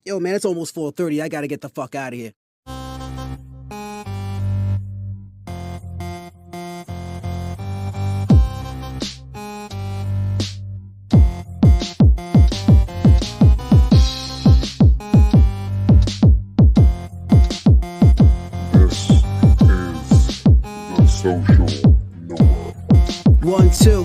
Yo, man, it's almost 4:30. I gotta get the fuck out of here. This is the social norm. 1, 2.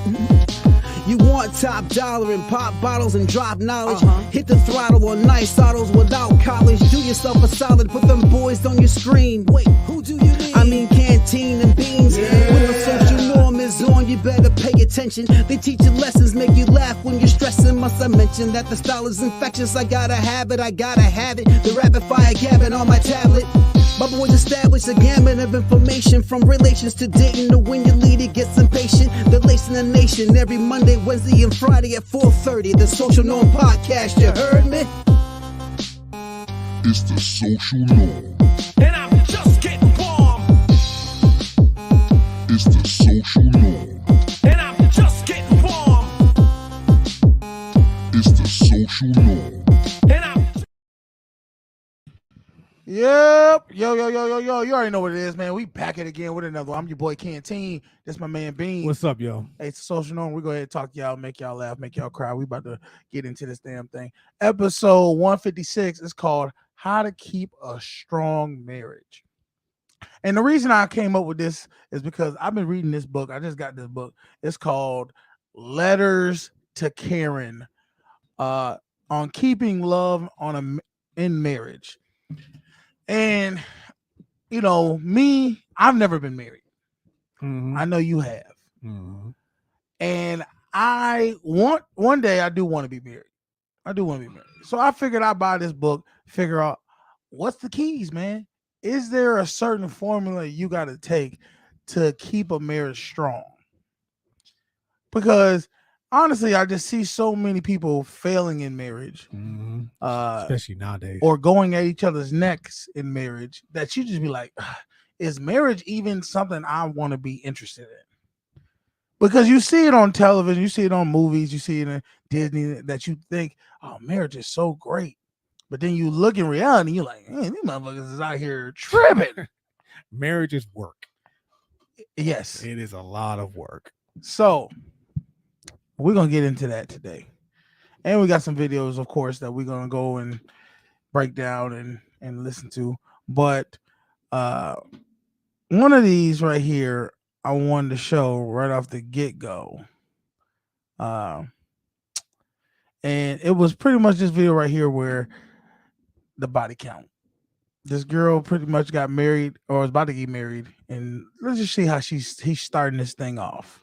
You want top dollar and pop bottles and drop knowledge. Hit the throttle on nice autos without college. Do yourself a solid, put them boys on your screen. Wait, who do you mean? I mean canteen and beans. When the social norm is on, you better pay attention. They teach you lessons, make you laugh when you're stressing. Must I mention that the style is infectious? I gotta have it, The rapid fire gabbing on my tablet. My boys established a gamut of information, from relations to dating to when your leader gets impatient. They're lacing the nation every Monday, Wednesday, and Friday at 4:30. The Social Norm Podcast, you heard me? It's the social norm. And I'm just getting warm. It's the social norm. And I'm just getting warm. It's the social norm. And I'm Yep. Yo. You already know what it is, man. We back it again with another one. I'm your boy Canteen. That's my man Bean. What's up, yo? Hey, it's the Social Norm. We're going to talk to y'all, make y'all laugh, make y'all cry. We about to get into this damn thing. Episode 156 is called How to Keep a Strong Marriage. And the reason I came up with this is because I've been reading this book. I just got this book. It's called Letters to Karen, on keeping love in marriage. And, you know, me, I've never been married. Mm-hmm. I know you have. Mm-hmm. And one day I do want to be married. So I figured I'd buy this book, figure out what's the keys, man. Is there a certain formula you got to take to keep a marriage strong? Because honestly, I just see so many people failing in marriage, Especially nowadays, or going at each other's necks in marriage, that you just be like, is marriage even something I want to be interested in? Because you see it on television, you see it on movies, you see it in Disney, that you think, oh, marriage is so great. But then you look in reality, you're like, man, these motherfuckers is out here tripping. marriage is work. Yes. It is a lot of work. So we're going to get into that today. And we got some videos, of course, that we're going to go and break down and listen to. But one of these right here, I wanted to show right off the get-go. And it was pretty much this video right here where the body count. This girl pretty much got married, or was about to get married. And let's just see how he's starting this thing off.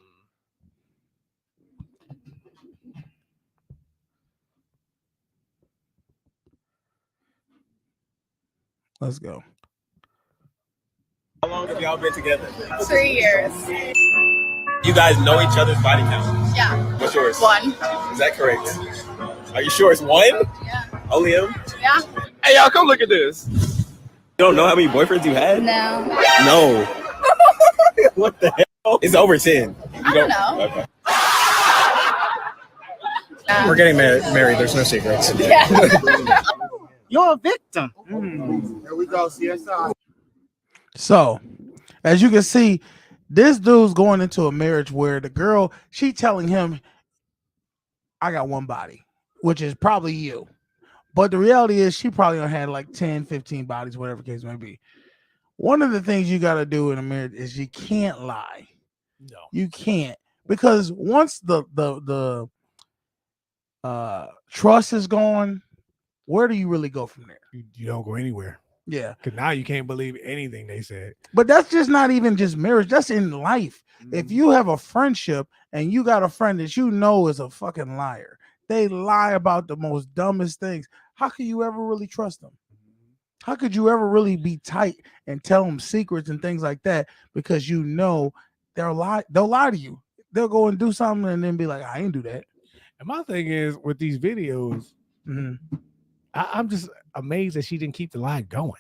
Let's go. How long have y'all been together? 3 years. You guys know each other's body count? Yeah. What's yours? 1. Is that correct? Are you sure it's 1? Yeah. Only him? Yeah. Hey, y'all, come look at this. You don't know how many boyfriends you had? No. No. What the hell? It's over 10. I don't know. Okay. We're getting married. There's no secrets. Yeah. You're a victim. Here we go, CSI. So, as you can see, this dude's going into a marriage where the girl, she telling him, I got one body, which is probably you. But the reality is she probably had like 10, 15 bodies, whatever the case may be. One of the things you got to do in a marriage is you can't lie. No, you can't, because once the trust is gone, where do you really go from there? you don't go anywhere. Yeah. Because now you can't believe anything they said. But that's just not even just marriage. That's in life. If you have a friendship and you got a friend that you know is a fucking liar, they lie about the most dumbest things. How could you ever really trust them? How could you ever really be tight and tell them secrets and things like that? Because you know they'll lie to you. They'll go and do something and then be like, I ain't do that. And my thing is with these videos, I'm just amazed that she didn't keep the line going.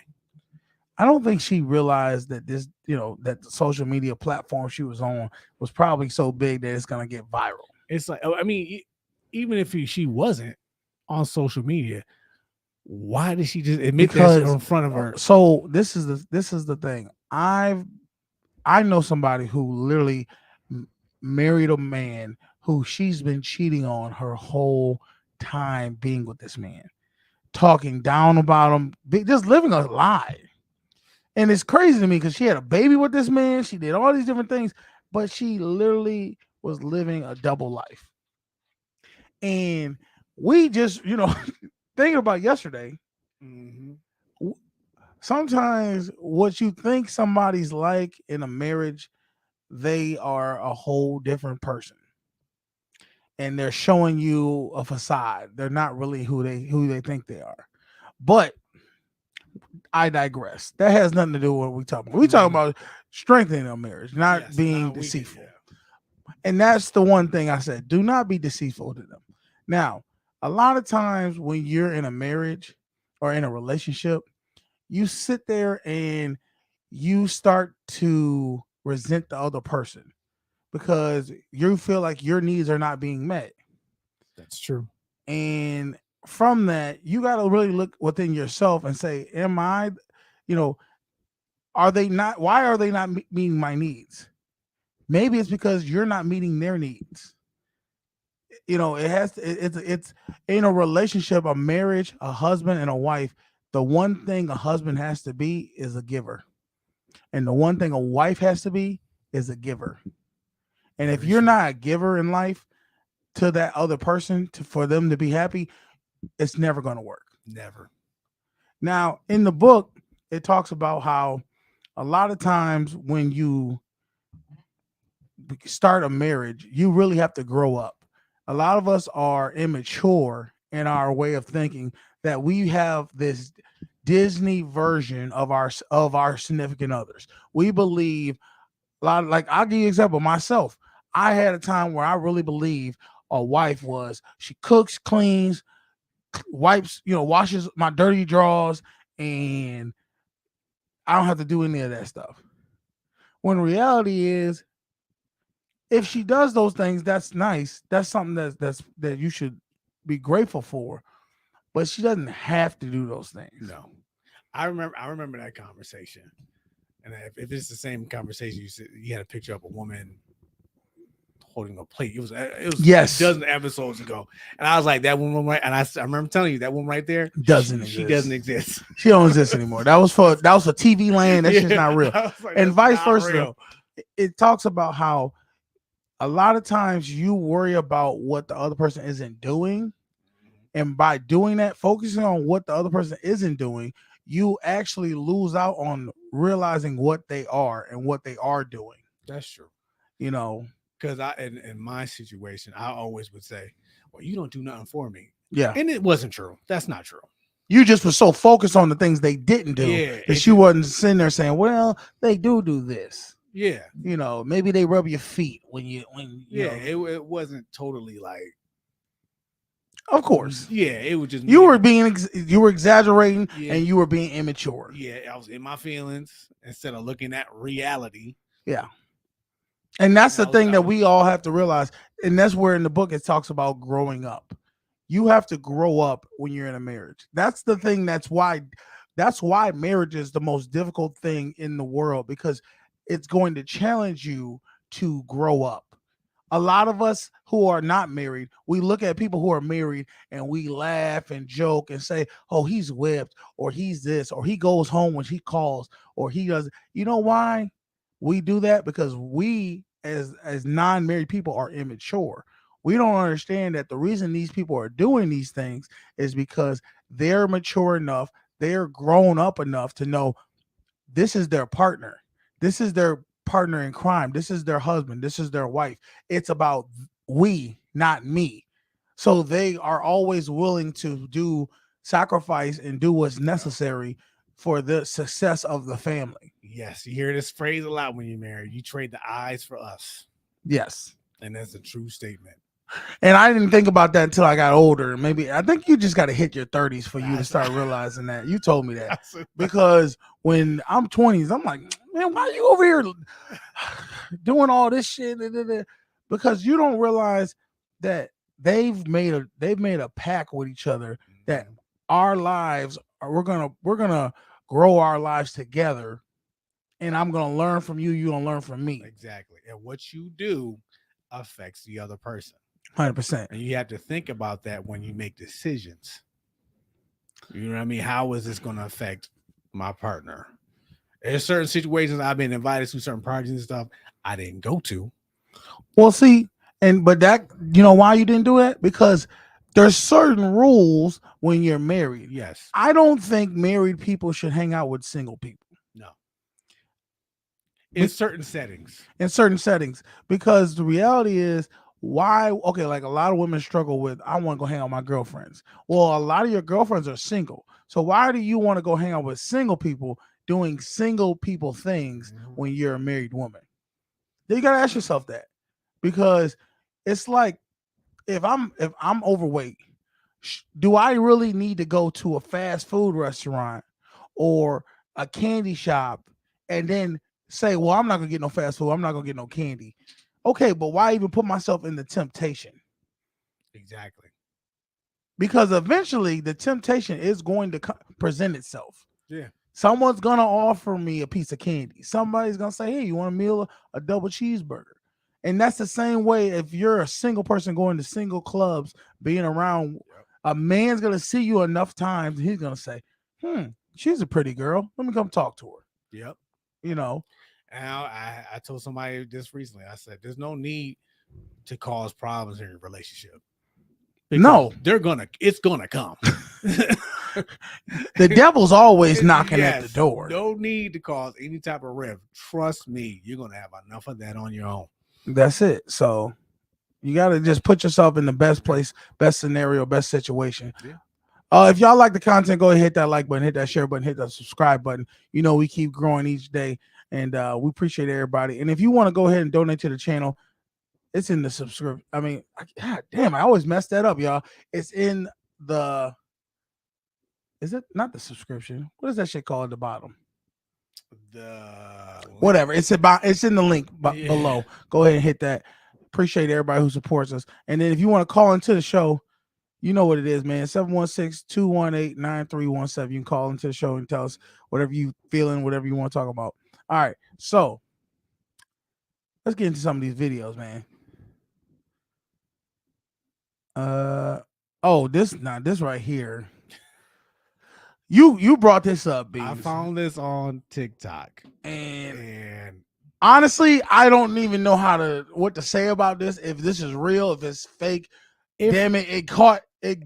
I don't think she realized that this, that the social media platform she was on was probably so big that it's gonna get viral. It's like, I mean, even if she wasn't on social media, Why did she just admit Because that in front of her? So this is the thing. I know somebody who literally married a man who she's been cheating on her whole time being with this man, talking down about him, just living a lie. And it's crazy to me because she had a baby with this man. She did all these different things, but she literally was living a double life. And we just, thinking about yesterday, sometimes what you think somebody's like in a marriage, they are a whole different person. And they're showing you a facade. They're not really who they think they are. But I digress. That has nothing to do with what we talking about. We talking about strengthening a marriage, not being deceitful. And that's the one thing I said. Do not be deceitful to them. Now, a lot of times when you're in a marriage or in a relationship, you sit there and you start to resent the other person because you feel like your needs are not being met. That's true. And from that, you got to really look within yourself and say, am I, are they not, why are they not meeting my needs? Maybe it's because you're not meeting their needs. It has to, it's in a relationship, a marriage, a husband and a wife. The one thing a husband has to be is a giver. And the one thing a wife has to be is a giver. And if you're not a giver in life to that other person, for them to be happy, it's never going to work. Never. Now, in the book, it talks about how a lot of times when you start a marriage, you really have to grow up. A lot of us are immature in our way of thinking that we have this Disney version of our significant others. We believe a lot. Like, I'll give you an example. Myself, I had a time where I really believed a wife was she cooks, cleans, wipes, washes my dirty drawers, and I don't have to do any of that stuff. When reality is, if she does those things, that's nice. That's something that you should be grateful for. But she doesn't have to do those things. No, I remember that conversation. And if it's the same conversation, you had a picture of a woman holding a plate. It was yes, a dozen episodes ago, and I was like, that woman right. And I remember telling you that woman right there she doesn't exist. She don't exist anymore. That was for TV land. That's just not real. Like, and vice versa. Real. It talks about how a lot of times you worry about what the other person isn't doing. And by doing that, focusing on what the other person isn't doing, you actually lose out on realizing what they are and what they are doing. That's true. Because in my situation, I always would say, well, you don't do nothing for me. Yeah. And it wasn't true. That's not true. You just were so focused on the things they didn't do that you wasn't sitting there saying, well, they do this. Yeah. Maybe they rub your feet when you it wasn't totally like. Of course. Yeah, it was just you were exaggerating and you were being immature. Yeah, I was in my feelings instead of looking at reality. Yeah. And that's the thing that we all have to realize. And that's where in the book it talks about growing up. You have to grow up when you're in a marriage. That's the thing. That's why marriage is the most difficult thing in the world, because it's going to challenge you to grow up. A lot of us who are not married, we look at people who are married and we laugh and joke and say, oh, he's whipped, or he's this, or he goes home when she calls, or he does. You know why we do that? Because we as non-married people are immature. We don't understand that the reason these people are doing these things is because they're mature enough, they're grown up enough to know this is their partner. This is their partner in crime. This is their husband. This is their wife. It's about we, not me. So they are always willing to do sacrifice and do what's necessary for the success of the family. Yes, you hear this phrase a lot when you're married. You trade the eyes for us. Yes. And that's a true statement. And I didn't think about that until I got older. Maybe I think you just got to hit your 30s for you to start realizing that. You told me that. Because when I'm 20s, I'm like, man, why are you over here doing all this shit? Because you don't realize that they've made a pact with each other that our lives we're gonna grow our lives together, and I'm gonna learn from you, you're gonna learn from me. Exactly. And what you do affects the other person. 100%. And you have to think about that when you make decisions. You know what I mean? How is this going to affect my partner? There's certain situations I've been invited to, certain parties and stuff I didn't go to. Well, see, but that, you know why you didn't do it? Because there's certain rules when you're married. Yes. I don't think married people should hang out with single people. No. In certain settings. In certain settings. Because the reality is, why? Okay, like a lot of women struggle with, I want to go hang out with my girlfriends. Well, a lot of your girlfriends are single. So why do you want to go hang out with single people doing single people things when you're a married woman? You got to ask yourself that. Because it's like, if I'm overweight, do I really need to go to a fast food restaurant or a candy shop and then say, well, I'm not gonna get no fast food, I'm not gonna get no candy? Okay, but why even put myself in the temptation? Exactly. Because eventually the temptation is going to present itself. Yeah. Someone's gonna offer me a piece of candy. Somebody's gonna say, hey, you want a meal, a double cheeseburger? And that's the same way if you're a single person going to single clubs, being around, a man's going to see you enough times, and he's going to say, she's a pretty girl. Let me come talk to her. Yep. You know? And I told somebody this recently. I said, there's no need to cause problems in your relationship. No. It's gonna come. The devil's always knocking at the door. No need to cause any type of rift. Trust me, you're going to have enough of that on your own. That's it. So you got to just put yourself in the best place, best scenario, best situation. Yeah. If y'all like the content, go ahead, hit that like button, hit that share button, hit that subscribe button. You know, we keep growing each day, and we appreciate everybody. And if you want to go ahead and donate to the channel, it's in the subscription. I mean, God damn, I always mess that up, y'all. It's in the, is it not the subscription? What is that shit called at the bottom? Whatever, it's in the link below. Go ahead and hit that. Appreciate everybody who supports us. And then if you want to call into the show, you know what it is, man. 716-218-9317. You can call into the show and tell us whatever you feeling, whatever you want to talk about. All right, so let's get into some of these videos, man. This right here. You brought this up, Beans. I found this on TikTok, and honestly, I don't even know what to say about this. If this is real, if it's fake, damn it, it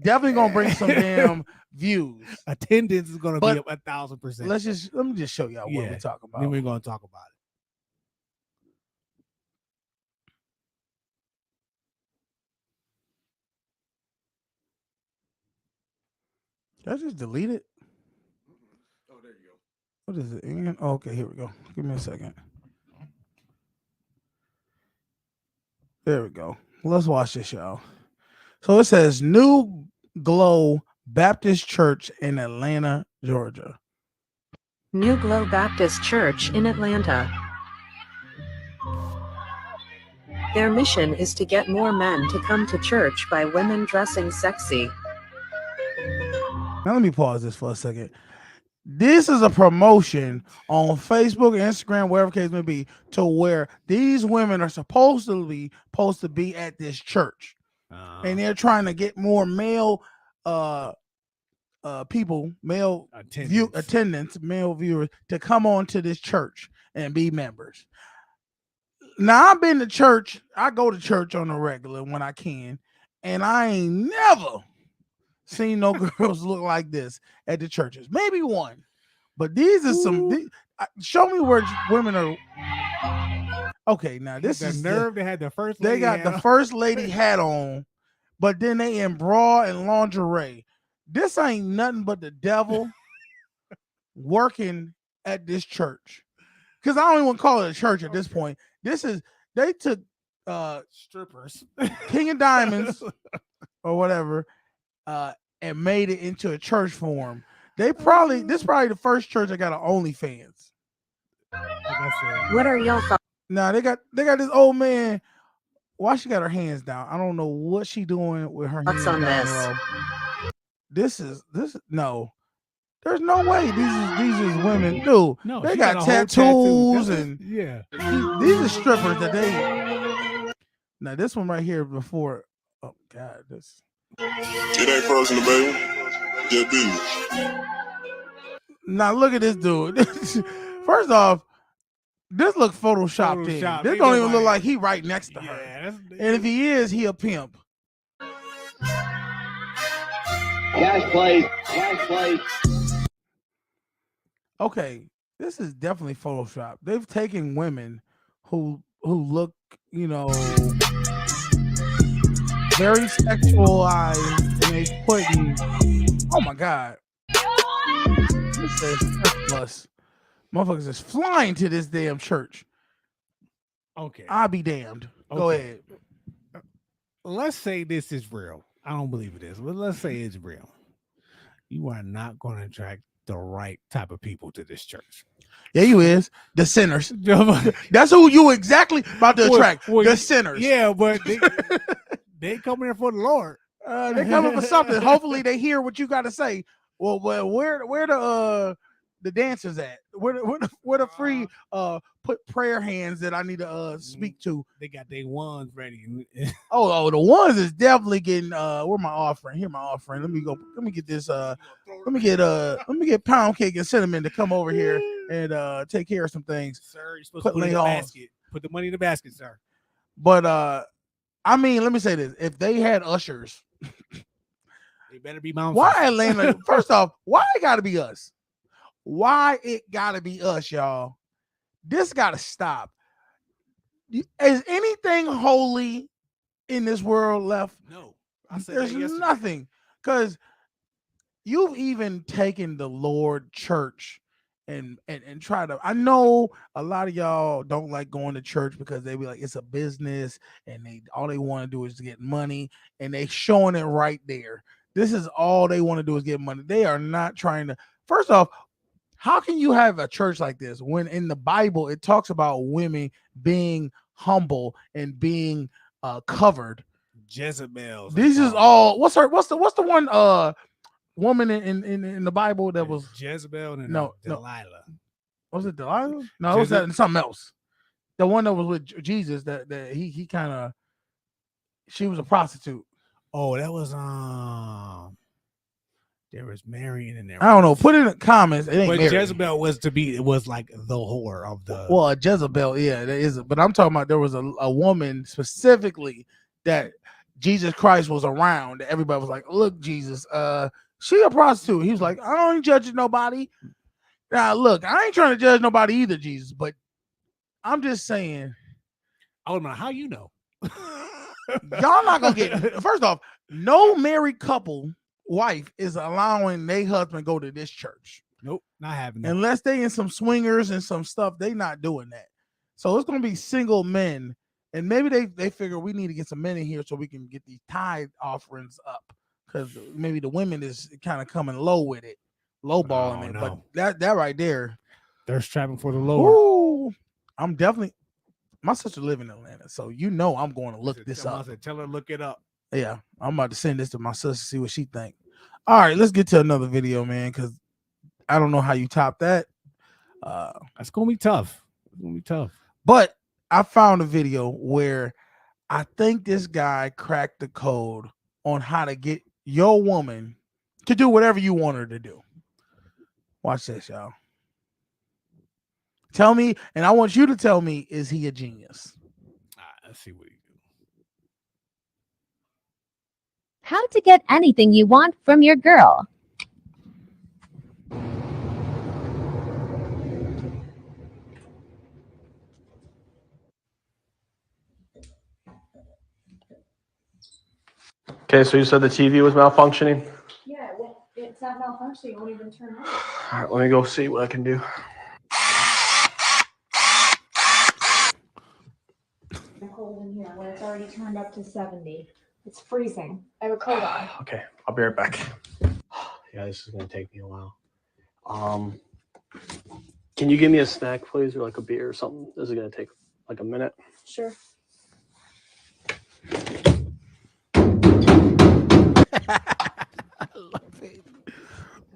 definitely gonna bring some damn views. Attendance is gonna be up 1,000%. Let me just show y'all what we're talking about. Then we're gonna talk about it. Did I just delete it? Oh, there you go. What is it? Oh, okay, here we go. Give me a second. There we go. Let's watch this, y'all. So it says New Glow Baptist Church in Atlanta, Georgia. New Glow Baptist Church in Atlanta. Their mission is to get more men to come to church by women dressing sexy. Now let me pause this for a second. This is a promotion on Facebook, Instagram, wherever the case may be, to where these women are supposed to be at this church, and they're trying to get more male people, male attendants, male viewers to come on to this church and be members. Now I've been to church. I go to church on a regular when I can, and I ain't never seen no girls look like this at the churches. Maybe one, but these are show me where women are. Okay, now this is nerve. They had the first. They got the first lady hat on, but then they in bra and lingerie. This ain't nothing but the devil working at this church. Because I don't even call it a church at this point. They took strippers, King of Diamonds or whatever, and made it into a church form. This probably the first church that got an OnlyFans. What are y'all thoughts? Nah, they got this old man. Why she got her hands down? I don't know what she doing with her hands on down this. low. this no. There's no way these is women. Dude, No, they she got a whole tattoos tattoo. and Yeah. these are strippers that they. Now this one right here before. Oh God, this. It ain't personal, baby. Just business. Now look at this dude. First off, this look photoshopped in. Photoshopped. This He don't look even look like- like he right next to her. Yeah, And if he is, he a pimp. Cash plays. Okay, this is definitely Photoshop. They've taken women who look, you know, very sexualized, and they putting. Oh my God! This says church bus. Motherfuckers is flying to this damn church. Okay. I'll be damned. Go Okay. ahead. Let's say this is real. I don't believe it is, but let's say it's real. You are not going to attract the right type of people to this church. Yeah, you is the sinners. That's who you exactly about to attract. The sinners. Yeah, but they come here for the Lord. They coming for something. Hopefully, they hear what you got to say. Well, where the dancers at? Where the free put prayer hands that I need to speak to? They got their ones ready. Oh, the ones is definitely getting where my offering. Here, my offering. Let me go. Let me get this. Let me get pound cake and cinnamon to come over here and take care of some things. Sir, you're supposed to put it in the basket. Put the money in the basket, sir. But I mean, let me say this: if they had ushers, they better be mounted. Why Atlanta? First off, why it got to be us? Why it got to be us, y'all? This got to stop. Is anything holy in this world left? No, I said there's nothing, because you've even taken the Lord church and try to. I know a lot of y'all don't like going to church because they be like it's a business and all they want to do is to get money, and they showing it right there. This is all they want to do is get money. They are not trying to. First off, how can you have a church like this when in the Bible it talks about women being humble and being covered? Jezebel. This is all. What's the one woman in the Bible that was Jezebel and Delilah. Was it Delilah? No, it was that something else. The one that was with Jesus that he kind of. She was a prostitute. Oh, that was there was Mary and there. I don't know. Put it in the comments. It ain't but Mary. Jezebel was like the whore of the. Well, Jezebel, yeah, that is. But I'm talking about there was a woman specifically that Jesus Christ was around. Everybody was like, "Look, Jesus, she a prostitute." He was like, "I don't judge nobody." Now, look, I ain't trying to judge nobody either, Jesus, but I'm just saying. I don't know how you know. Y'all not gonna get. First off, no married couple wife is allowing their husband go to this church. Nope, not having that. Unless they in some swingers and some stuff, they not doing that. So it's gonna be single men, and maybe they figure we need to get some men in here so we can get these tithe offerings up, because maybe the women is kind of coming low with it, low balling it. No. But that right there, they're strapping for the Lord. Ooh, I'm definitely. My sister live in Atlanta, so you know I'm going to look this up. Tell her look it up. Yeah, I'm about to send this to my sister, see what she think. All right, let's get to another video, man, because I don't know how you top that. That's gonna be tough. It's gonna be tough. But I found a video where I think this guy cracked the code on how to get your woman to do whatever you want her to do. Watch this, y'all. Tell me, and I want you to tell me, is he a genius? Let's see what he do. How to get anything you want from your girl. Okay, so you said the TV was malfunctioning? Yeah, it's not malfunctioning. It won't even turn on. All right, let me go see what I can do. Cold in here when it's already turned up to 70. It's freezing. I have a coat on. Okay, I'll be right back. Yeah, this is gonna take me a while. Can you give me a snack, please, or like a beer or something? This is gonna take like a minute. Sure.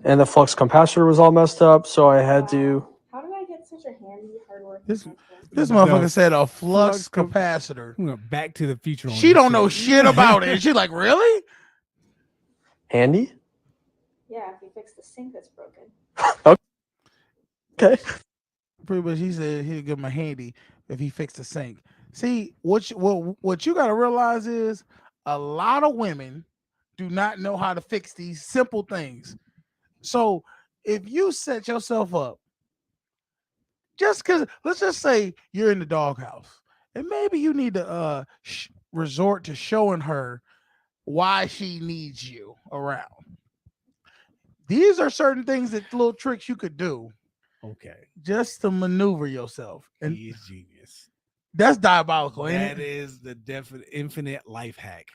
And the flux capacitor was all messed up, so I had to. How did I get such a handy, hardworking This husband? this motherfucker said a flux flux cap- capacitor. We went Back to the Future. On She this don't know shit. shit about it. She's like, really? Handy? Yeah, if you fix the sink that's broken. Okay. Pretty much, he said he'd give him a handy if he fixed the sink. See, what you got to realize is a lot of women do not know how to fix these simple things. So if you set yourself up, just because, let's just say you're in the doghouse, and maybe you need to resort to showing her why she needs you around. These are certain things that little tricks you could do. Okay. Just to maneuver yourself. And he is genius. That's diabolical, ain't That it? is the definite infinite life hack.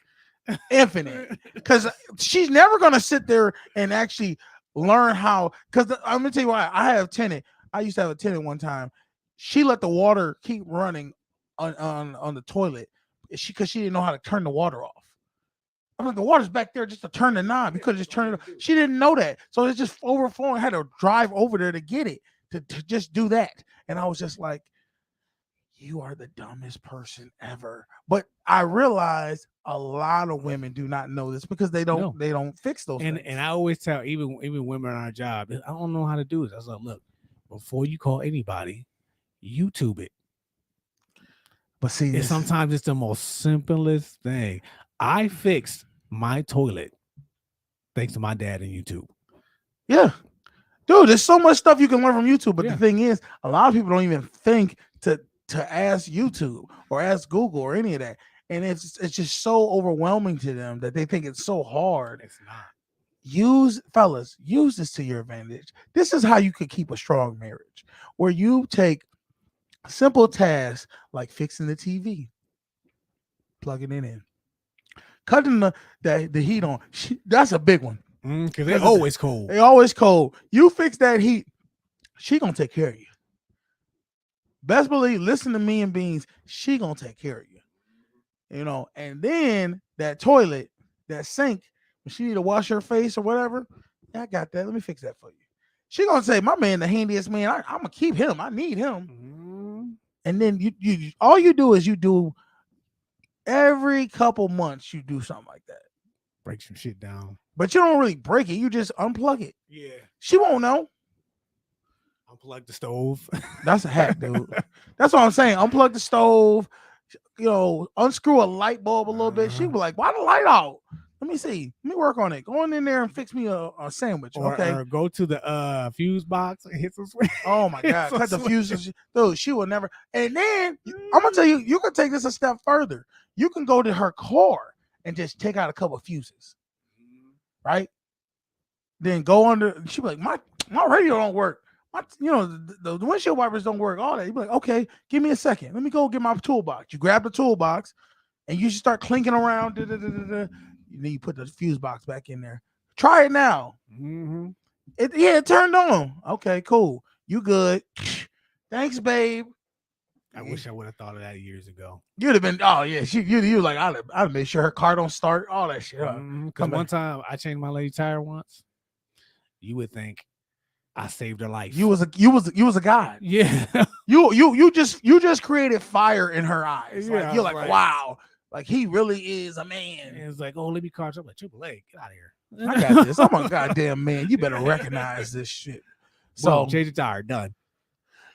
Infinite. Because she's never going to sit there and actually learn how. Because I'm going to tell you why. I have a tenant. I used to have a tenant one time. She let the water keep running on the toilet because she didn't know how to turn the water off. I'm like, the water's back there just to turn the knob. You could have just turned it off. She didn't know that. So it's just overflowing. I had to drive over there to get it, to just do that. And I was just like, you are the dumbest person ever. But I realized a lot of women do not know this because they don't fix those things. And I always tell even women on our job, I don't know how to do this. I was like, look, before you call anybody, YouTube it. But see, sometimes it's the most simplest thing. I fixed my toilet thanks to my dad and YouTube. Yeah. Dude, there's so much stuff you can learn from YouTube. But the thing is, a lot of people don't even think to ask YouTube or ask Google or any of that. And it's just so overwhelming to them that they think it's so hard. It's not. Use this to your advantage. This is how you could keep a strong marriage, where you take simple tasks like fixing the TV, plugging it in, cutting the heat on. That's a big one. Because they're always cold. They always cold. You fix that heat, she gonna take care of you. Best believe, listen to me and Beans, she gonna take care of you. You know, and then that toilet, that sink, when she need to wash her face or whatever, I got that. Let me fix that for you. She gonna say, my man, the handiest man, I'm gonna keep him. I need him. And then you all you do is you do every couple months, you do something like that. Break some shit down. But you don't really break it. You just unplug it. Yeah. She won't know. Unplug the stove. That's a hack, dude. That's what I'm saying. Unplug the stove, unscrew a light bulb a little bit. She be like, why the light out? Let me see. Let me work on it. Go in there and fix me a sandwich. Or go to the fuse box and hit some switch. Oh my God. Cut the fuses. Dude, she will never. And then I'm gonna tell you, you can take this a step further. You can go to her car and just take out a couple of fuses. Right? Then go under. She be like, my radio don't work. The windshield wipers don't work. All that. You be like, okay, give me a second. Let me go get my toolbox. You grab the toolbox and you just start clinking around. Then you put the fuse box back in there. Try it now. Mm-hmm. It turned on. Okay, cool. You good. Thanks, babe. I wish I would have thought of that years ago. You'd have been, oh yeah, you like I'd make sure her car don't start, all that shit. Because one time I changed my lady tire once. You would think I saved her life. You was a god. Yeah. you just created fire in her eyes. Yeah, like you're like, right. wow, like he really is a man. And it's like, oh, let me call you. I'm like, AAA, get out of here. I got this. I'm a goddamn man. You better recognize this shit. So change the tire, done.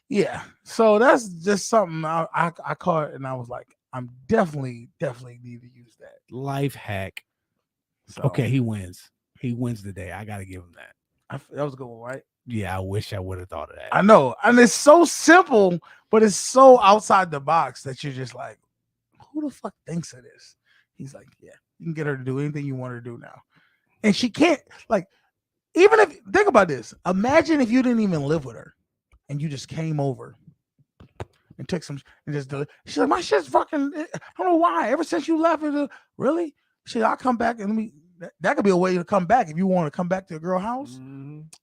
Yeah. So that's just something I caught, and I was like, I'm definitely need to use that. Life hack. So, okay, he wins. He wins the day. I got to give him that. That was a good one, right? Yeah, I wish I would have thought of that. I know. And it's so simple, but it's so outside the box that you're just like, who the fuck thinks of this? He's like, yeah, you can get her to do anything you want her to do now. And she can't, like, even if, think about this. Imagine if you didn't even live with her and you just came over and took some, and just, she's like, my shit's fucking, I don't know why. Ever since you left, really? I'll come back and that could be a way to come back. If you want to come back to a girl house,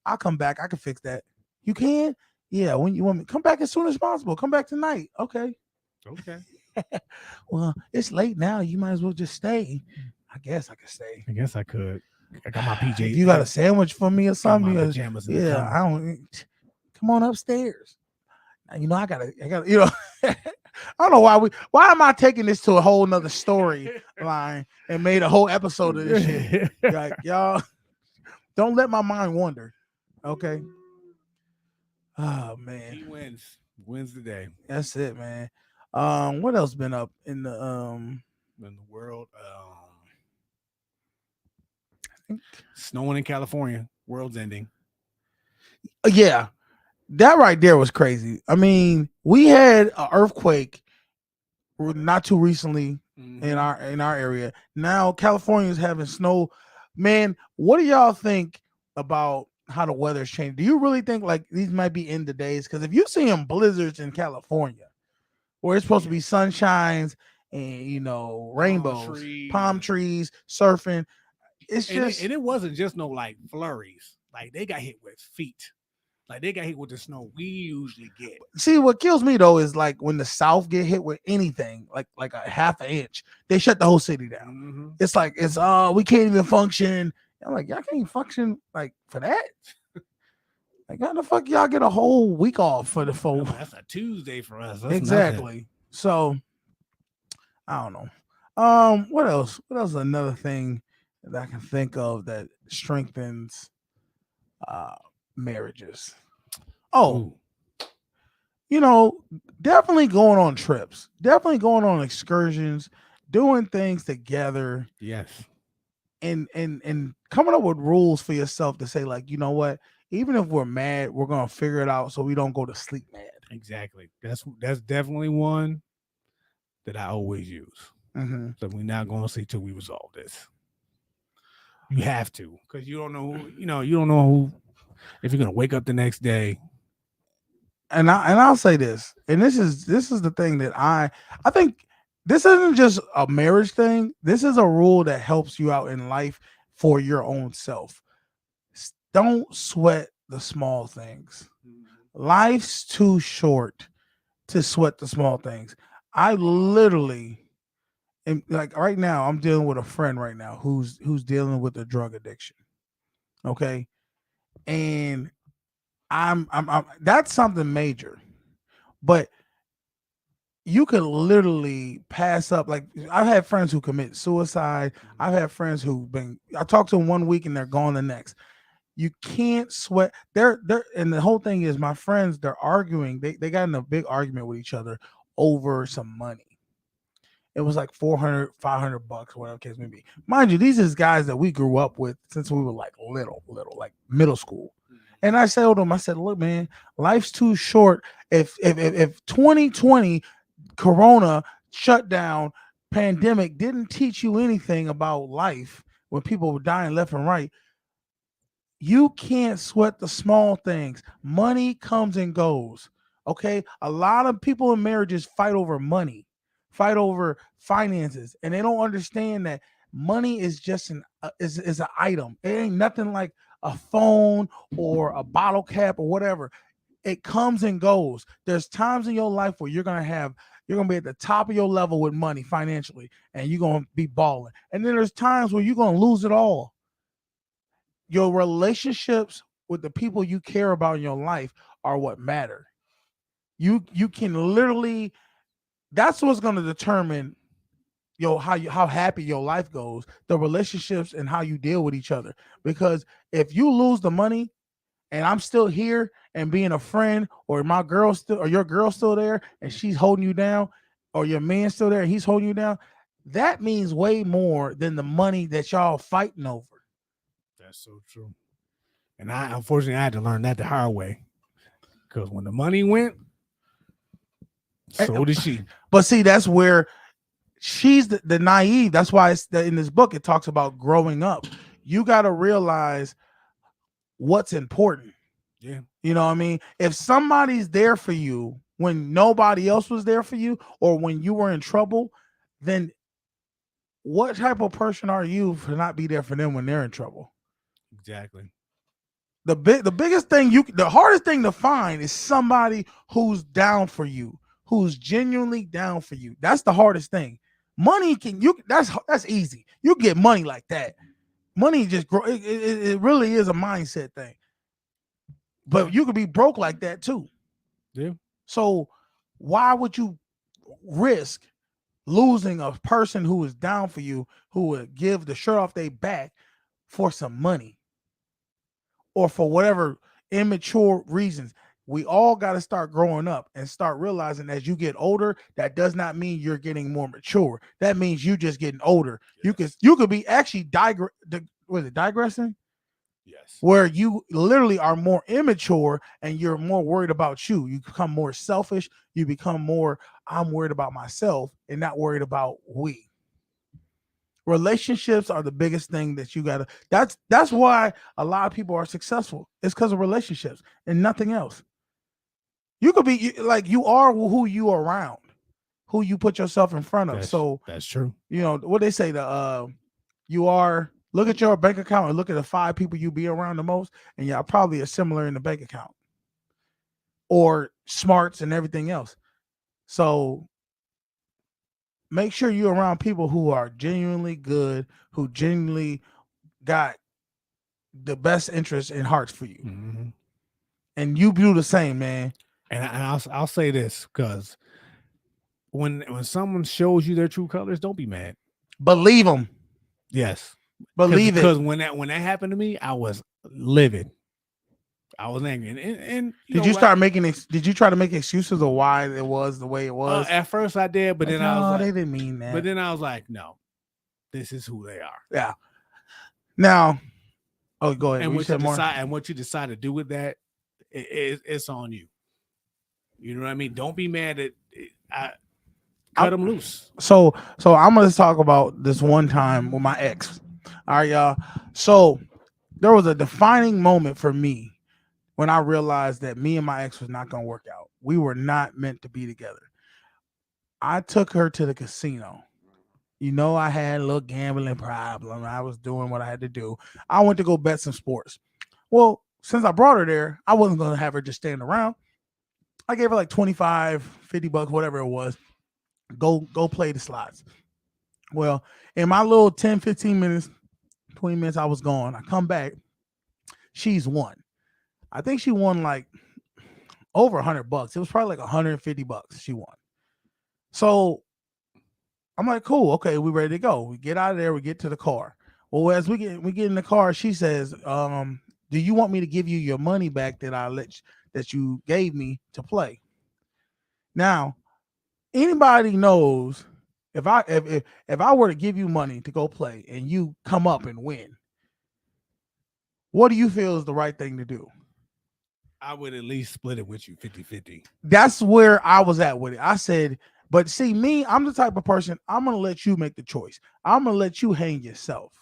I'll come back. I can fix that. You can? Yeah. When you want me, come back as soon as possible. Come back tonight. Okay. Well, it's late now. You might as well just stay. I guess I could stay. I guess I could. I got my PJs. If you got a sandwich for me or something, my pajamas in the yeah, cupboard. I don't. Come on upstairs. You know, I gotta, you know, I don't know why am I taking this to a whole nother story line and made a whole episode of this shit? Like, y'all, don't let my mind wander. Okay. Oh man. He wins the day. That's it, man. What else been up in the world? Snowing in California. World's ending. Yeah, that right there was crazy. I mean, we had an earthquake not too recently in our area. Now California is having snow. Man, what do y'all think about how the weather's changing? Do you really think like these might be end of days? Because if you're seeing blizzards in California, where it's supposed to be sunshines and rainbows, palm trees, surfing, it's just and it wasn't just no like flurries. Like they got hit with feet. Like they got hit with the snow we usually get. See, what kills me though is like when the South get hit with anything, like a half an inch, they shut the whole city down. It's like we can't even function. I'm like, y'all can't function like for that. Like, how the fuck y'all get a whole week off for the phone? That's a Tuesday for us. That's exactly. Nothing. So I don't know. What else? What else is another thing that I can think of that strengthens marriages? Oh, definitely going on trips, definitely going on excursions, doing things together. Yes. And coming up with rules for yourself to say, like, you know what, even if we're mad, we're gonna figure it out so we don't go to sleep mad. Exactly. That's definitely one that I always use. So we're not gonna see till we resolve this. You have to, because you don't know who, if you're gonna wake up the next day. And I'll say this, and this is the thing that I think this isn't just a marriage thing. This is a rule that helps you out in life for your own self. Don't sweat the small things. Life's too short to sweat the small things. I literally am, like, right now I'm dealing with a friend right now who's dealing with a drug addiction. Okay. And I'm that's something major, but you could literally pass up. Like, I've had friends who commit suicide. I've had friends I talked to them 1 week and they're gone the next. You can't sweat. They're and the whole thing is, my friends, they're arguing. They got in a big argument with each other over some money. It was like $400, $500, whatever case may be. Mind you, these is guys that we grew up with since we were like little, like middle school. And I said to them, I said, look, man, life's too short. If 2020 Corona shutdown pandemic didn't teach you anything about life, when people were dying left and right, you can't sweat the small things. Money comes and goes. Okay. A lot of people in marriages fight over money, fight over finances, and they don't understand that money is just an item. It ain't nothing like a phone or a bottle cap or whatever. It comes and goes. There's times in your life where you're gonna be at the top of your level with money financially, and you're gonna be balling. And then there's times where you're gonna lose it all. Your relationships with the people you care about in your life are what matter. You can literally, that's what's gonna determine how happy your life goes, the relationships and how you deal with each other. Because if you lose the money and I'm still here and being a friend, or my girl still, or your girl still there and she's holding you down, or your man still there and he's holding you down, that means way more than the money that y'all fighting over. That's so true. And unfortunately I had to learn that the hard way, because when the money went, so did she. But see, that's where she's the naive. That's why in this book it talks about growing up. You got to realize what's important. Yeah. You know what I mean? If somebody's there for you when nobody else was there for you, or when you were in trouble, then what type of person are you to not be there for them when they're in trouble? Exactly. The biggest thing the hardest thing to find is somebody who's down for you, who's genuinely down for you. That's the hardest thing. Money that's easy. You get money like that. Money just grow. It really is a mindset thing. But you could be broke like that too. Yeah. So why would you risk losing a person who is down for you, who would give the shirt off their back for some money or for whatever immature reasons? We all got to start growing up and start realizing as you get older, that does not mean you're getting more mature. That means you just getting older. Yes. You could be actually digressing? Yes. Where you literally are more immature and you're more worried about you. You become more selfish. You become more, I'm worried about myself and not worried about we. Relationships are the biggest thing that you gotta. That's why a lot of people are successful. It's because of relationships and nothing else. You could be like, you are who you are around, who you put yourself in front of. So that's true. You know what they say, you are, look at your bank account and look at the 5 people you be around the most, and y'all probably are similar in the bank account or smarts and everything else. So make sure you're around people who are genuinely good, who genuinely got the best interest in hearts for you. Mm-hmm. And you do the same, man. And I'll say this, because when someone shows you their true colors, don't be mad. Believe them. Yes. Believe it. Because when that happened to me, I was livid. I was angry. And did you start making? Did you try to make excuses of why it was the way it was? At first, I did, but then no, I was like, they didn't mean that. But then I was like, no, this is who they are. Yeah. Now, oh, go ahead. And what you decide to do with that, it's on you. You know what I mean? Don't be mad at. Cut them loose. So I'm gonna talk about this one time with my ex. All right, y'all. So there was a defining moment for me when I realized that me and my ex was not gonna work out. We were not meant to be together. I took her to the casino. You know, I had a little gambling problem. I was doing what I had to do. I went to go bet some sports. Well, since I brought her there, I wasn't gonna have her just stand around. I gave her like 25, 50 bucks, whatever it was. Go play the slots. Well, in my little 10, 15 minutes, 20 minutes, I was gone. I come back. She's won. I think she won like over $100. It was probably like 150 bucks she won. So I'm like, cool. Okay, we ready to go. We get out of there. We get to the car. Well, as we get in the car, she says, do you want me to give you your money back that you gave me to play? Now, anybody knows if I were to give you money to go play and you come up and win, what do you feel is the right thing to do? I would at least split it with you 50-50. That's where I was at with it. I said, but see me, I'm the type of person, I'm going to let you make the choice. I'm going to let you hang yourself,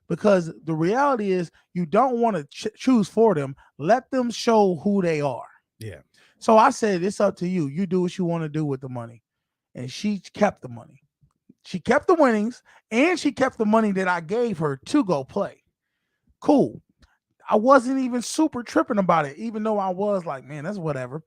because the reality is you don't want to choose for them. Let them show who they are. Yeah. So I said, it's up to you. You do what you want to do with the money. And she kept the money. She kept the winnings, and she kept the money that I gave her to go play. Cool. I wasn't even super tripping about it, even though I was like, man, that's whatever.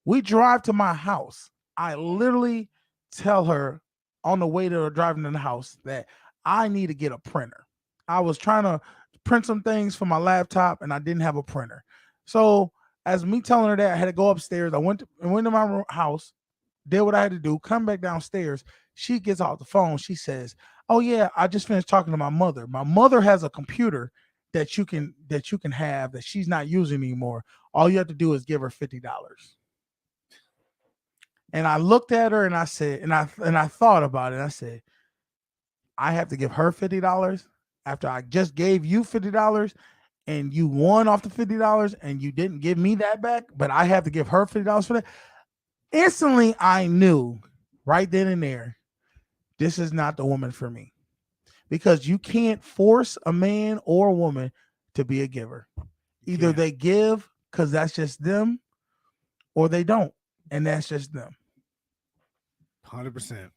We drive to my house. I literally tell her on the way to driving to the house that I need to get a printer. I was trying to print some things for my laptop, and I didn't have a printer. So as me telling her that, I had to go upstairs. I went to my house, did what I had to do, come back downstairs. She gets off the phone. She says, oh yeah, I just finished talking to my mother. My mother has a computer that you can have that she's not using anymore. All you have to do is give her $50. And I looked at her and I said, and I thought about it. I said, I have to give her $50 after I just gave you $50 and you won off the $50 and you didn't give me that back, but I have to give her $50 for that. Instantly, I knew right then and there, this is not the woman for me, because you can't force a man or a woman to be a giver. Either they give because that's just them, or they don't, and that's just them. 100%.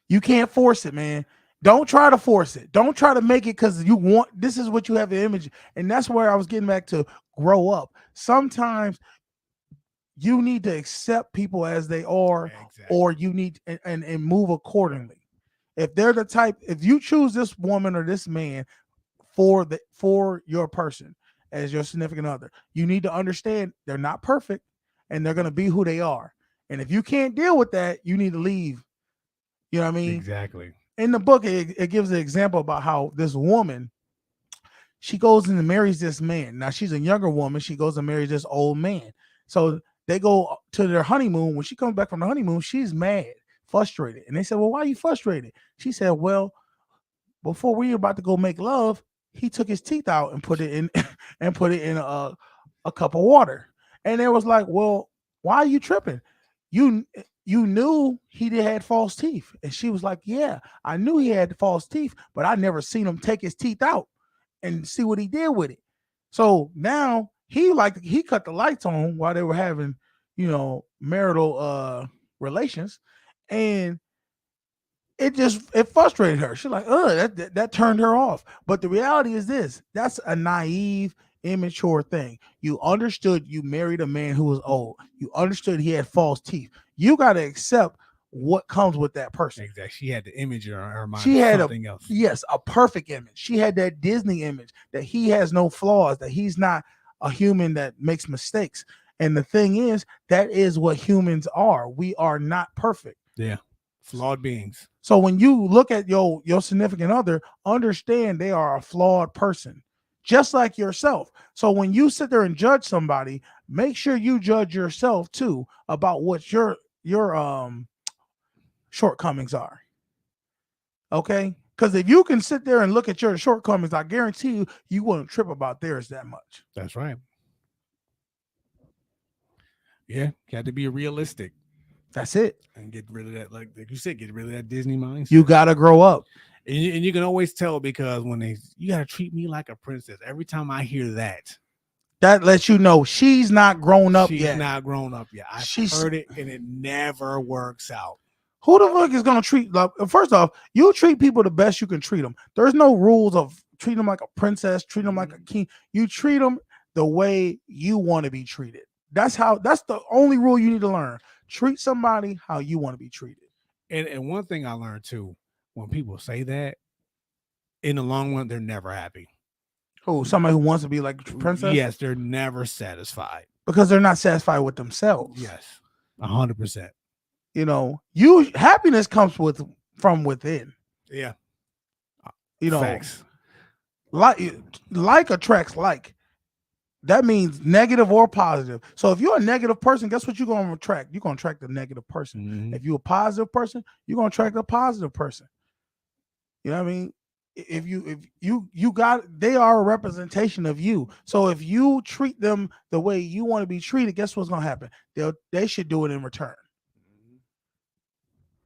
You can't force it, man. Don't try to force it. Don't try to make it because you want, this is what you have the image. And that's where I was getting back to grow up. Sometimes you need to accept people as they are, or you need and move accordingly. If they're the type, if you choose this woman or this man for your person as your significant other. You need to understand they're not perfect and they're going to be who they are. And if you can't deal with that, you need to leave. You know what I mean? Exactly. In the book, it gives an example about how this woman, she goes and marries this man. Now she's a younger woman. She goes and marries this old man. So they go to their honeymoon. When she comes back from the honeymoon, she's mad, frustrated. And they said, well, why are you frustrated? She said, well, before we were about to go make love, he took his teeth out and put it in and put it in a cup of water. And it was like, well, why are you tripping? You knew he had false teeth. And she was like, yeah, I knew he had false teeth, but I never seen him take his teeth out and see what he did with it. So now he cut the lights on while they were having, marital relations, and it frustrated her. She's like, that turned her off. But the reality is this: that's a naive, immature thing. You understood you married a man who was old. You understood he had false teeth. You got to accept what comes with that person. Exactly. She had the image in her mind. She had something else. Yes, a perfect image. She had that Disney image that he has no flaws, that he's not a human that makes mistakes. And the thing is, that is what humans are. We are not perfect. Yeah. Flawed beings. So when you look at your significant other, understand they are a flawed person, just like yourself. So when you sit there and judge somebody, make sure you judge yourself too about what your shortcomings are. Okay? Because if you can sit there and look at your shortcomings, I guarantee you won't trip about theirs that much. That's right. Yeah, you have to be realistic. That's it. And get rid of that, like you said, get rid of that Disney mindset. You got to grow up. And you can always tell, because when you got to treat me like a princess. Every time I hear that lets you know she's not grown up yet. She's not grown up yet. I've heard it, and it never works out. Who the fuck is going to treat, first off, you treat people the best you can treat them. There's no rules of treat them like a princess, treat them like a king. You treat them the way you want to be treated. That's the only rule you need to learn. Treat somebody how you want to be treated. And one thing I learned too, when people say that, in the long run, they're never happy. Who? Somebody who wants to be like a princess? Yes, they're never satisfied. Because they're not satisfied with themselves. Yes, 100%. Happiness comes from within. Yeah. Facts. Like attracts like. That means negative or positive. So if you're a negative person, guess what you're going to attract? You're going to attract a negative person. Mm-hmm. If you're a positive person, you're going to attract a positive person. You know what I mean? If you got, they are a representation of you. So if you treat them the way you want to be treated, guess what's going to happen? They should do it in return.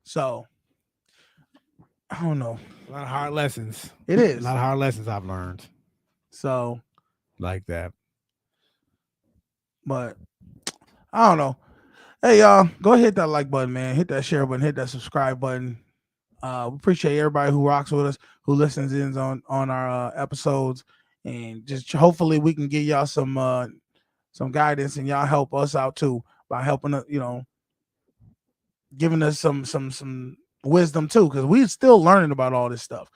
So I don't know. A lot of hard lessons. It is. A lot of hard lessons I've learned. So like that. But I don't know. Hey, y'all, go hit that like button, man. Hit that share button. Hit that subscribe button. We appreciate everybody who rocks with us, who listens in on our episodes, and just hopefully we can give y'all some guidance, and y'all help us out too by helping us, giving us some wisdom too, because we're still learning about all this stuff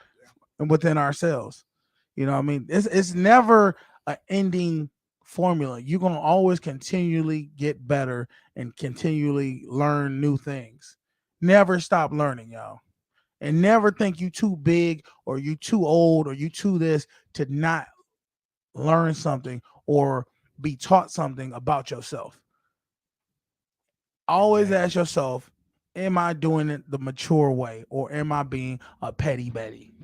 and within ourselves. You know what I mean? It's never an ending formula. You're going to always continually get better and continually learn new things. Never stop learning, y'all. And never think you too big or you too old or you too this to not learn something or be taught something about yourself. Always ask yourself, am I doing it the mature way, or am I being a petty Betty?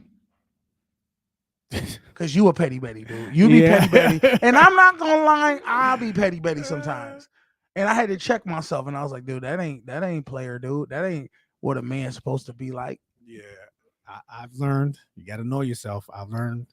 Because you a petty Betty, dude. You be petty Betty. And I'm not gonna lie, I'll be petty Betty sometimes. And I had to check myself, and I was like, dude, that ain't player, dude. That ain't what a man's supposed to be like. Yeah. I've learned. You got to know yourself. I've learned.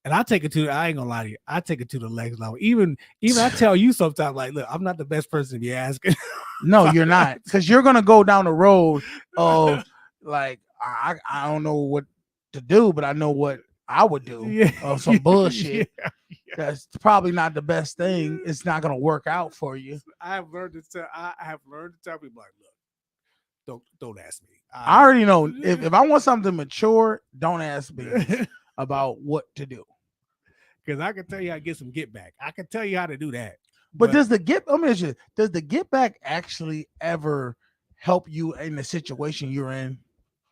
And I take it to, I ain't gonna lie to you, I take it to the next level. Even I tell you sometimes, like, look, I'm not the best person to be asking. No, you're not. Because you're gonna go down the road of like, I don't know what to do, but I know what I would do of some bullshit. That's probably not the best thing. It's not gonna work out for you. I have learned to tell people, like, look, don't ask me. I already know if I want something mature, don't ask me about what to do. because I can tell you how to get some get back. I can tell you how to do that. But does the get back actually ever help you in the situation you're in?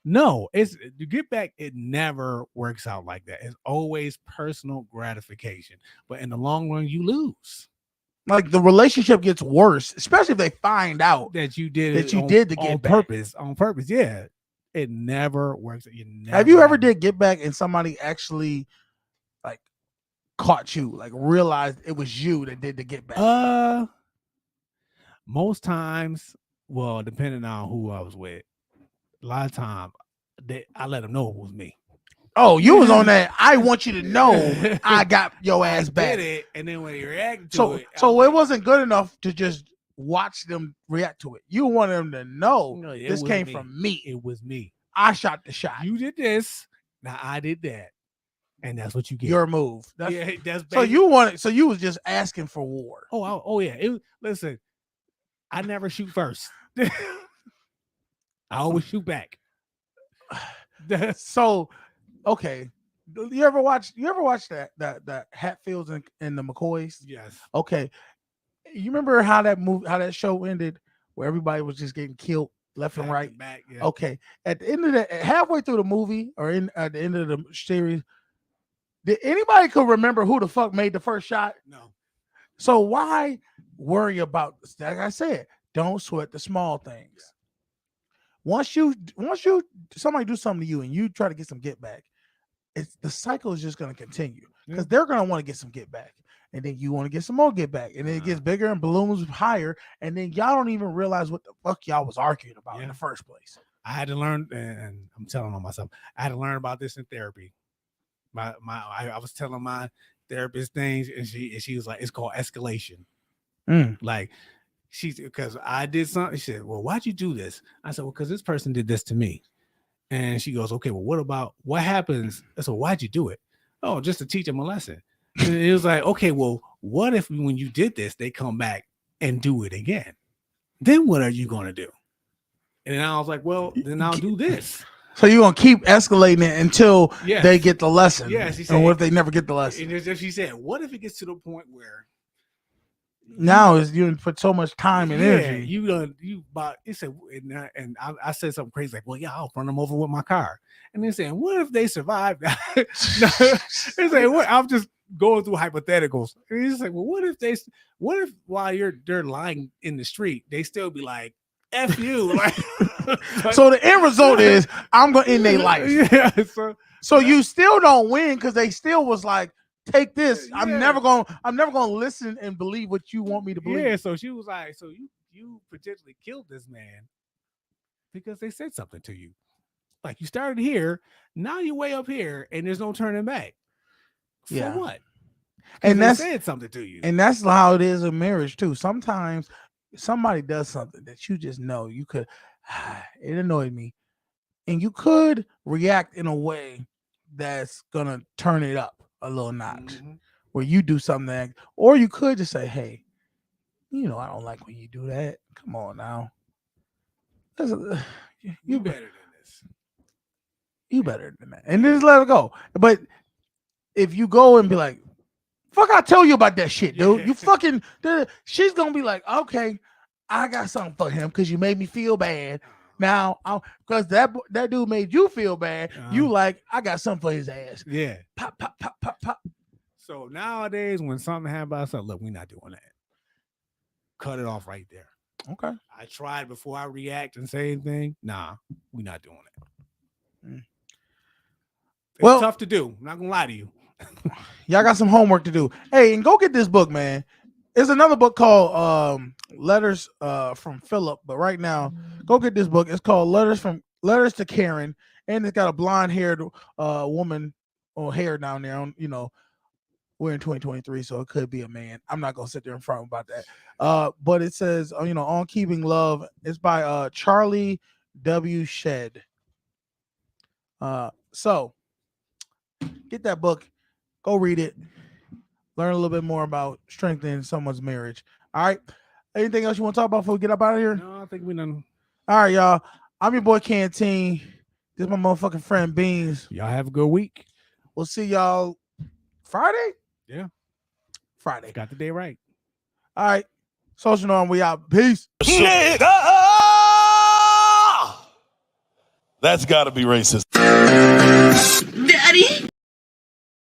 No, it's the get back. It never works out like that. It's always personal gratification, but in the long run, you lose. Like the relationship gets worse, especially if they find out that you did the get back on purpose. Yeah, it never works. Have you ever did get back and somebody actually like caught you, like realized it was you that did the get back? Most times, well, depending on who I was with, a lot of time I let them know it was me. Oh, you was on that. I want you to know I got your ass back. Did it, and then when you react to it, so it wasn't good enough to just watch them react to it. You wanted them to know this came from me. It was me. I shot the shot. You did this. Now I did that, and that's what you get. Your move. That's so you wanted. So you was just asking for war. Oh yeah. Listen, I never shoot first. I always shoot back. So. Okay. You ever watch that Hatfields and the McCoys? Yes. Okay. You remember how that show ended where everybody was just getting killed left and right? Back, yeah. Okay. At the end of halfway through the movie or at the end of the series, did anybody could remember who the fuck made the first shot? No. So why worry about, like I said, don't sweat the small things. Once you somebody do something to you and you try to get some get back, the cycle is just going to continue because they're going to want to get some get back, and then you want to get some more get back, and then it gets bigger and balloons higher, and then y'all don't even realize what the fuck y'all was arguing about in the first place. I had to learn, and I'm telling on myself, I had to learn about this in therapy. I was telling my therapist things, and she was like, it's called escalation. Like because I did something. She said, well, why'd you do this? I said, well, because this person did this to me. And she goes, okay, well, what happens? I said, why'd you do it? Oh, just to teach them a lesson. And it was like, okay, well, what if when you did this, they come back and do it again? Then what are you going to do? And I was like, well, then I'll do this. So you're going to keep escalating it until they get the lesson. Yeah, she said, and what if they never get the lesson? And she said, what if it gets to the point where now is you put so much time and energy. I said something crazy like, well, yeah, I'll run them over with my car. And they're saying, what if they survive that? They say, what? I'm just going through hypotheticals. And he's like, well, what if while they're lying in the street, they still be like, F you. Like, so the end result is I'm gonna end their life. Yeah. So you still don't win because they still was like, take this. Yeah. I'm never gonna listen and believe what you want me to believe. Yeah, so she was like, so you potentially killed this man because they said something to you. Like you started here, now you're way up here, and there's no turning back. For what? And they said something to you. And that's how it is in marriage too. Sometimes somebody does something that you just know you could. It annoyed me, and you could react in a way that's gonna turn it up a little notch, where you do something, or you could just say, hey, I don't like when you do that. Come on now. You better than this. You better than that. And just let it go. But if you go and be like, fuck, I tell you about that shit, dude. You fucking, she's gonna be like, okay, I got something for him because you made me feel bad. Now, because that dude made you feel bad, you like, I got something for his ass. Yeah. Pop, pop, pop, pop, pop. So nowadays, when something happens by itself, look, we're not doing that. Cut it off right there. Okay. I tried before I react and say anything. Nah, we're not doing that. It's tough to do. I'm not gonna lie to you. Y'all got some homework to do. Hey, and go get this book, man. There's another book called Letters from Philip, but right now, go get this book. It's called Letters to Karen, and it's got a blonde-haired woman or hair down there. We're in 2023, so it could be a man. I'm not gonna sit there in front about that. But it says, On Keeping Love. It's by Charlie W. Shedd. So get that book, go read it, learn a little bit more about strengthening someone's marriage. All right. Anything else you want to talk about before we get up out of here? No, I think we done. All right, y'all. I'm your boy Canteen. This is my motherfucking friend Beans. Y'all have a good week. We'll see y'all Friday. Yeah. Friday. Got the day right. All right. Social Norm, we out. Peace. That's got to be racist. Daddy.